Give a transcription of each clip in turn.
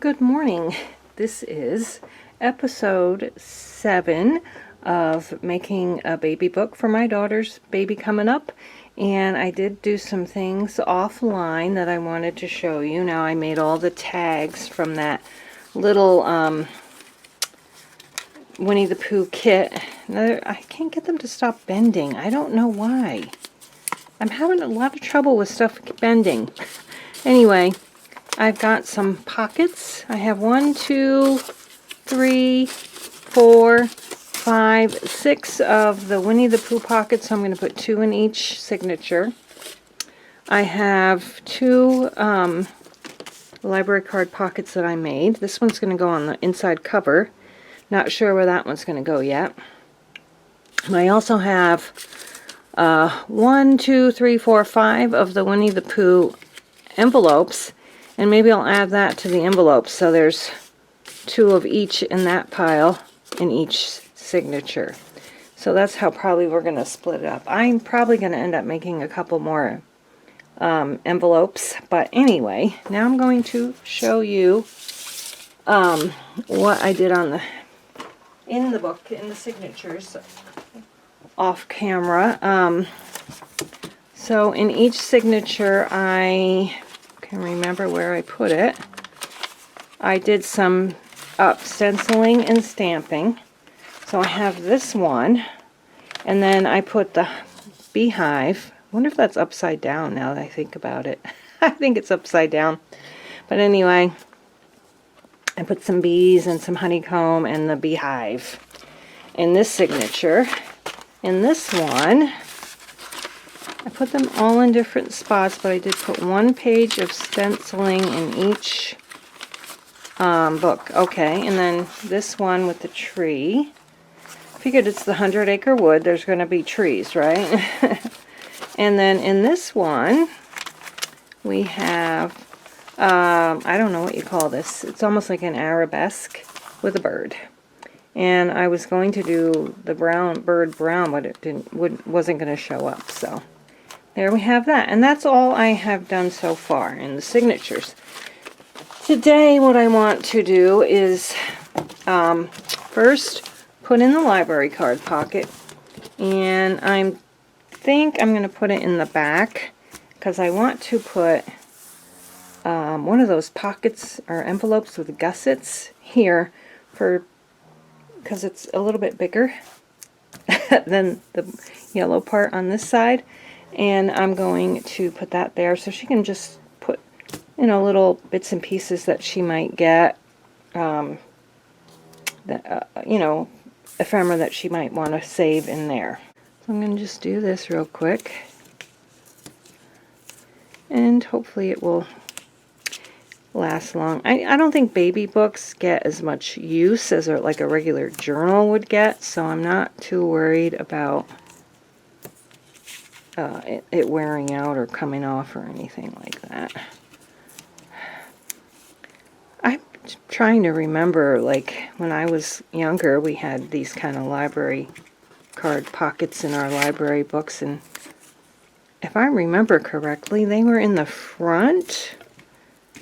Good morning. This is episode 7 of making a baby book for my daughter's baby coming up. And I did do some things offline that I wanted to show you. Now I made all the tags from that little Winnie the Pooh kit. Now, I can't get them to stop bending. I don't know why. I'm having a lot of trouble with stuff bending. Anyway, I've got some pockets. I have 1, 2, 3, 4, 5, 6 of the Winnie the Pooh pockets. So I'm going to put 2 in each signature. I have 2 library card pockets that I made. This one's going to go on the inside cover. Not sure where that one's going to go yet. And I also have 1, 2, 3, 4, 5 of the Winnie the Pooh envelopes. And maybe I'll add that to the envelope, so there's 2 of each in that pile in each signature. So that's how probably we're going to split it up. I'm probably going to end up making a couple more envelopes. But anyway, now I'm going to show you what I did in the book, in the signatures, off camera. So in each signature, I can remember where I put it. I did some stenciling and stamping. So I have this one, and then I put the beehive. I wonder if that's upside down now that I think about it. I think it's upside down. But anyway, I put some bees and some honeycomb and the beehive in this signature. In this one, I put them all in different spots, but I did put 1 page of stenciling in each book. Okay, and then this one with the tree. I figured it's the 100-acre wood. There's going to be trees, right? And then in this one, we have, I don't know what you call this. It's almost like an arabesque with a bird. And I was going to do the bird brown, but it wasn't going to show up, so there we have that. And that's all I have done so far in the signatures. Today what I want to do is first put in the library card pocket. And I think I'm going to put it in the back because I want to put one of those pockets or envelopes with gussets here because it's a little bit bigger than the yellow part on this side. And I'm going to put that there so she can just put, little bits and pieces that she might get, ephemera that she might want to save in there. So I'm going to just do this real quick. And hopefully it will last long. I don't think baby books get as much use as like a regular journal would get, so I'm not too worried about it wearing out or coming off or anything like that. I'm trying to remember, like, when I was younger, we had these kind of library card pockets in our library books, and if I remember correctly, they were in the front,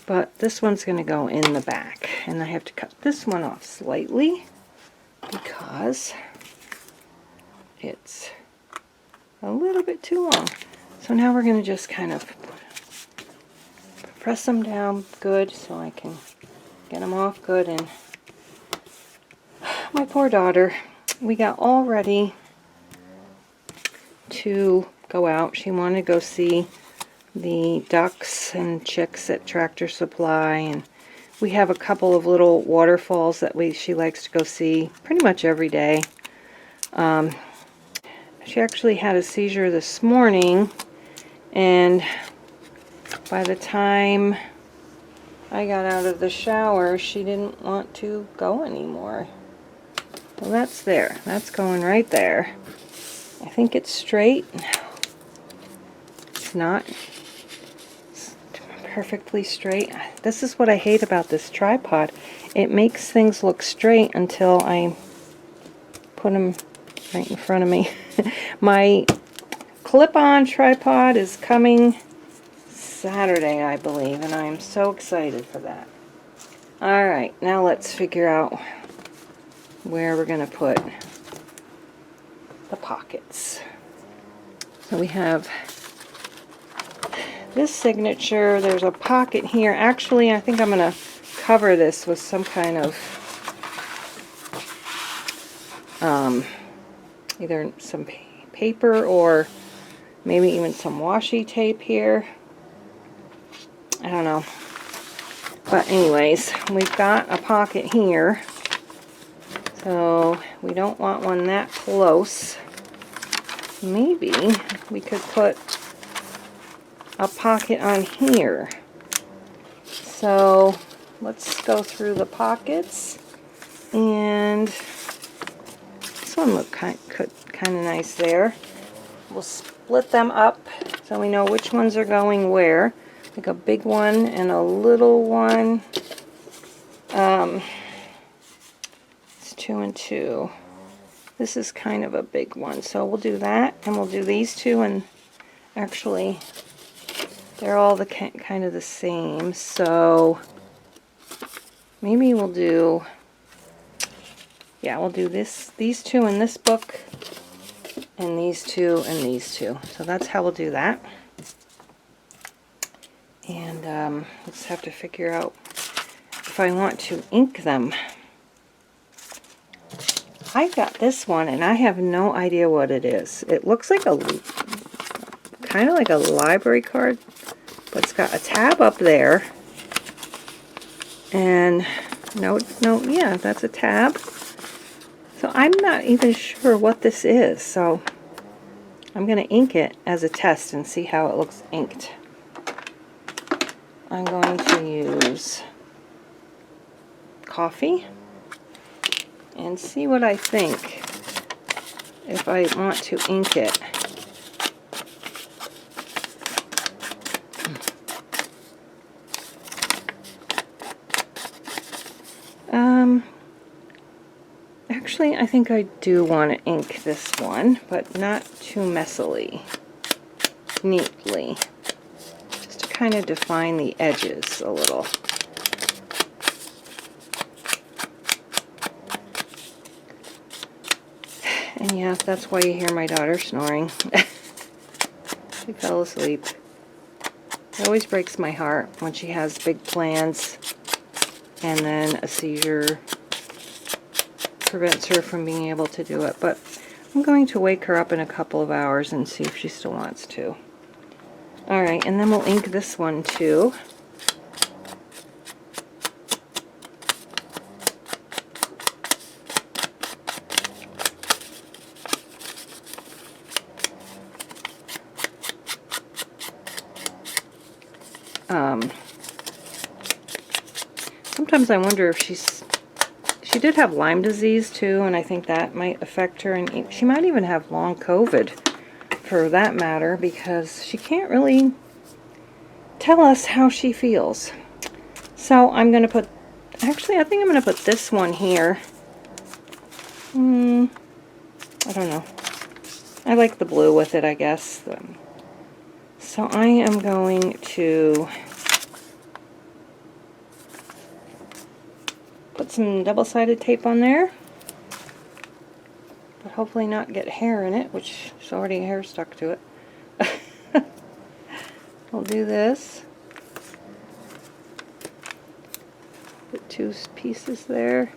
but this one's going to go in the back. And I have to cut this one off slightly because it's a little bit too long. So now we're going to just kind of press them down good so I can get them off good. And my poor daughter, we got all ready to go out. She wanted to go see the ducks and chicks at Tractor Supply, and we have a couple of little waterfalls that she likes to go see pretty much every day. She actually had a seizure this morning, and by the time I got out of the shower, she didn't want to go anymore. Well, that's there. That's going right there. I think it's straight. It's not perfectly straight. This is what I hate about this tripod. It makes things look straight until I put them right in front of me. My clip-on tripod is coming Saturday, I believe, and I am so excited for that. Alright, now let's figure out where we're going to put the pockets. So we have this signature. There's a pocket here. Actually, I think I'm going to cover this with some kind of either some paper or maybe even some washi tape here. I don't know. But anyways, we've got a pocket here. So we don't want one that close. Maybe we could put a pocket on here. So let's go through the pockets. And this one looked kind of nice there. We'll split them up so we know which ones are going where. Like a big one and a little one. It's 2 and 2. This is kind of a big one, so we'll do that, and we'll do these two, and actually they're all the kind of the same, so maybe we'll do, yeah, we'll do these two in this book, and these two and these two. So that's how we'll do that. And let's have to figure out if I want to ink them. I got this one and I have no idea what it is. It looks like a kind of like a library card, but it's got a tab up there. And no, yeah, that's a tab. So I'm not even sure what this is. So I'm going to ink it as a test and see how it looks inked. I'm going to use coffee and see what I think if I want to ink it. Actually, I think I do want to ink this one, but not too messily, neatly. Kind of define the edges a little. And yeah, that's why you hear my daughter snoring. She fell asleep. It always breaks my heart when she has big plans and then a seizure prevents her from being able to do it. But I'm going to wake her up in a couple of hours and see if she still wants to. Alright, and then we'll ink this one too. Sometimes I wonder if she did have Lyme disease too, and I think that might affect her, and she might even have long COVID for that matter, because she can't really tell us how she feels. So I'm going to put, actually I think I'm going to put this one here. I don't know. I like the blue with it, I guess. So I am going to put some double-sided tape on there, but hopefully not get hair in it, which there's already hair stuck to it. We'll do this. Put 2 pieces there.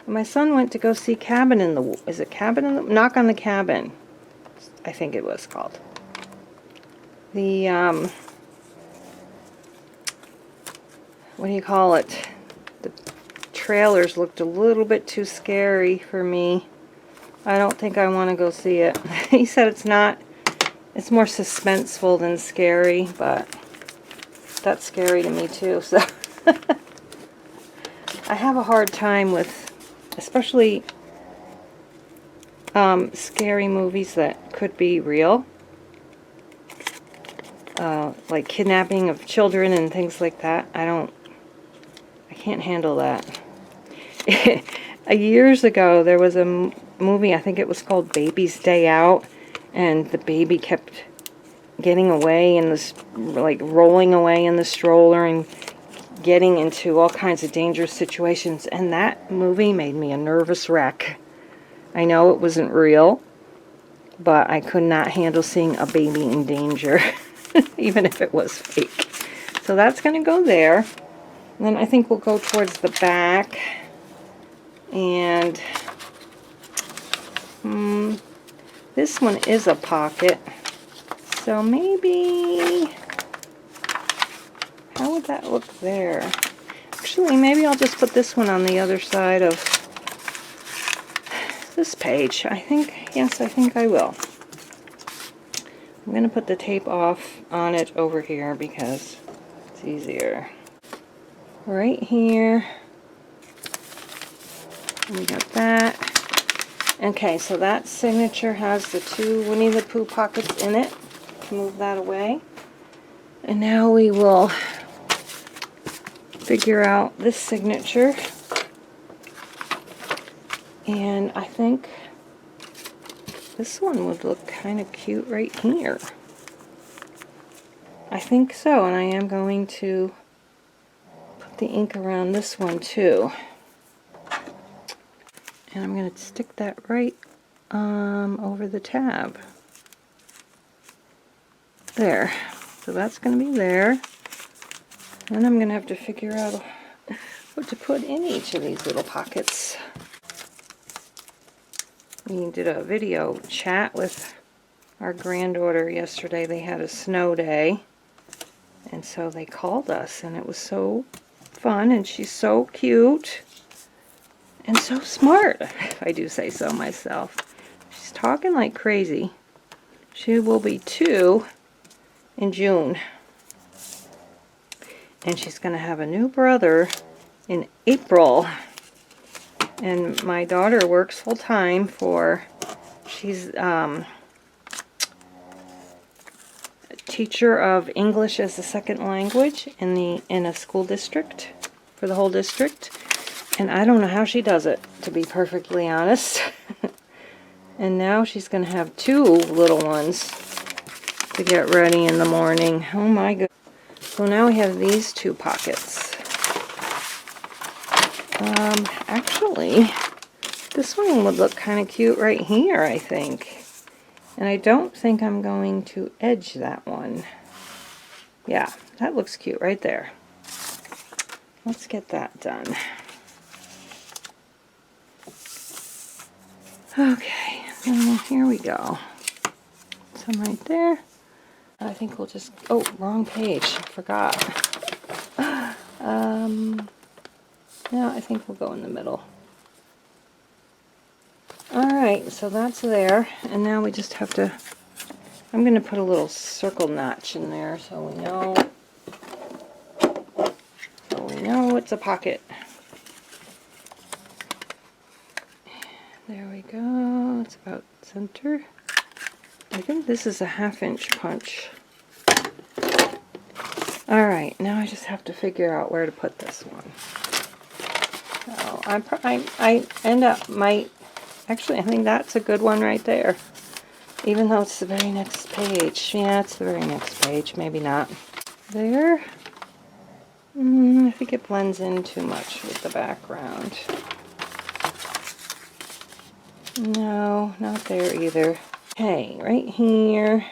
My son went to go see Cabin in the, is it Cabin in the, Knock on the Cabin, I think it was called. The, what do you call it? The trailers looked a little bit too scary for me. I don't think I want to go see it. He said it's not, it's more suspenseful than scary, but that's scary to me too, so. I have a hard time with, especially scary movies that could be real. Like kidnapping of children and things like that. I can't handle that. Years ago, there was a movie, I think it was called Baby's Day Out, and the baby kept getting away in this, like rolling away in the stroller and getting into all kinds of dangerous situations. And that movie made me a nervous wreck. I know it wasn't real, but I could not handle seeing a baby in danger, even if it was fake. So that's going to go there. And then I think we'll go towards the back. And this one is a pocket. So maybe, how would that look there? Actually, maybe I'll just put this one on the other side of this page. I think, yes, I think I will. I'm going to put the tape off on it over here because it's easier. Right here. We got that. Okay, so that signature has the 2 Winnie the Pooh pockets in it. Move that away. And now we will figure out this signature. And I think this one would look kind of cute right here. I think so, and I am going to put the ink around this one too. And I'm going to stick that right over the tab. There. So that's going to be there. And I'm going to have to figure out what to put in each of these little pockets. We did a video chat with our granddaughter yesterday. They had a snow day. And so they called us, and it was so fun, and she's so cute. And so smart, if I do say so myself. She's talking like crazy. She will be 2 in June. And she's going to have a new brother in April. And my daughter works full-time for, she's a teacher of English as a second language in a school district, for the whole district. And I don't know how she does it, to be perfectly honest. And now she's going to have 2 little ones to get ready in the morning. Oh my goodness. So now we have these 2 pockets. Actually, this one would look kind of cute right here, I think. And I don't think I'm going to edge that one. Yeah, that looks cute right there. Let's get that done. Okay, so here we go. Some right there. I think we'll just, oh, wrong page, I forgot. No, I think we'll go in the middle. Alright, so that's there, and now we just have to, I'm going to put a little circle notch in there so we know it's a pocket. There we go, it's about center. I think this is a 1/2 inch punch. Alright, now I just have to figure out where to put this one. So I end up actually I think that's a good one right there. Even though it's the very next page. Yeah, it's the very next page, maybe not. There. I think it blends in too much with the background. No, not there either. Okay, right here.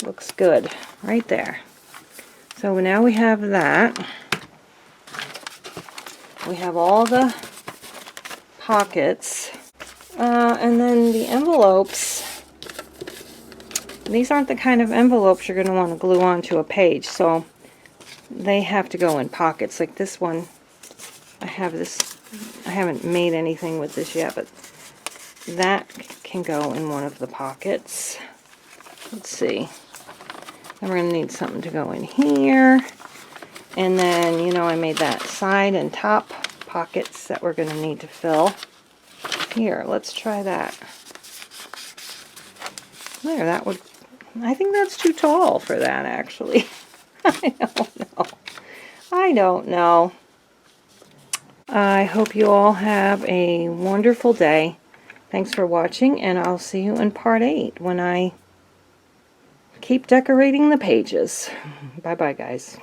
Looks good. Right there. So now we have that. We have all the pockets. And then the envelopes. These aren't the kind of envelopes you're going to want to glue onto a page. So they have to go in pockets. Like this one. I haven't made anything with this yet, but that can go in one of the pockets. Let's see. Then we're going to need something to go in here. And then, you know, I made that side and top pockets that we're going to need to fill. Here, let's try that. There, that would, I think that's too tall for that, actually. I don't know. I don't know. I hope you all have a wonderful day. Thanks for watching, and I'll see you in part 8 when I keep decorating the pages. Bye-bye, guys.